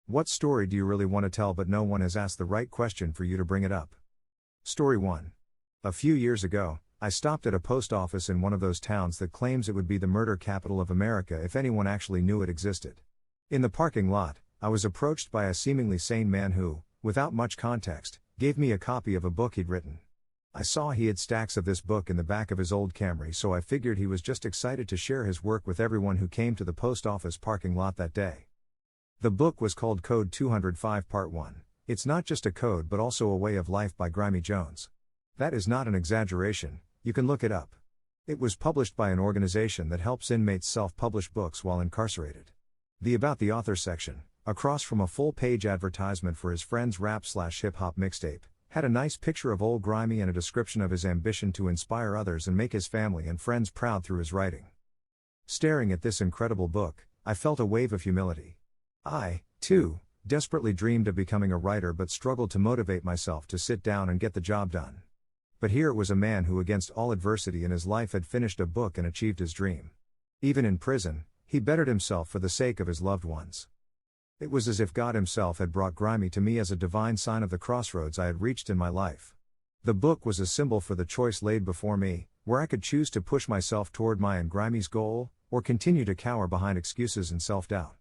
What story do you really want to tell but no one has asked the right question for you to bring it up? Story 1. A few years ago, I stopped at a post office in one of those towns that claims it would be the murder capital of America if anyone actually knew it existed. In the parking lot, I was approached by a seemingly sane man who, without much context, gave me a copy of a book he'd written. I saw he had stacks of this book in the back of his old Camry, so I figured he was just excited to share his work with everyone who came to the post office parking lot that day. The book was called Code 205 Part 1. It's not just a code but also a way of life by Grimy Jones. That is not an exaggeration, you can look it up. It was published by an organization that helps inmates self-publish books while incarcerated. The About the Author section, across from a full-page advertisement for his friend's rap/hip-hop mixtape, had a nice picture of old Grimy and a description of his ambition to inspire others and make his family and friends proud through his writing. Staring at this incredible book, I felt a wave of humility. I, too, desperately dreamed of becoming a writer but struggled to motivate myself to sit down and get the job done. But here it was a man who, against all adversity in his life, had finished a book and achieved his dream. Even in prison, he bettered himself for the sake of his loved ones. It was as if God himself had brought Grimy to me as a divine sign of the crossroads I had reached in my life. The book was a symbol for the choice laid before me, where I could choose to push myself toward my and Grimy's goal, or continue to cower behind excuses and self-doubt.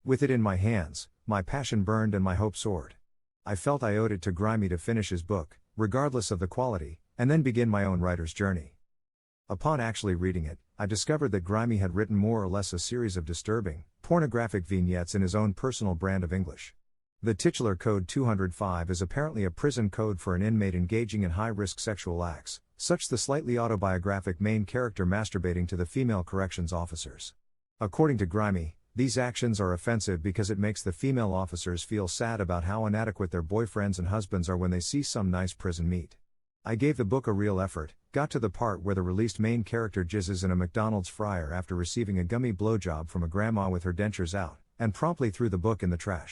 With it in my hands, my passion burned and my hope soared. I felt I owed it to Grimy to finish his book, regardless of the quality, and then begin my own writer's journey. Upon actually reading it, I discovered that Grimy had written more or less a series of disturbing, pornographic vignettes in his own personal brand of English. The titular Code 205 is apparently a prison code for an inmate engaging in high-risk sexual acts, such the slightly autobiographic main character masturbating to the female corrections officers. According to Grimy, these actions are offensive because it makes the female officers feel sad about how inadequate their boyfriends and husbands are when they see some nice prison meat. I gave the book a real effort, got to the part where the released main character jizzes in a McDonald's fryer after receiving a gummy blowjob from a grandma with her dentures out, and promptly threw the book in the trash.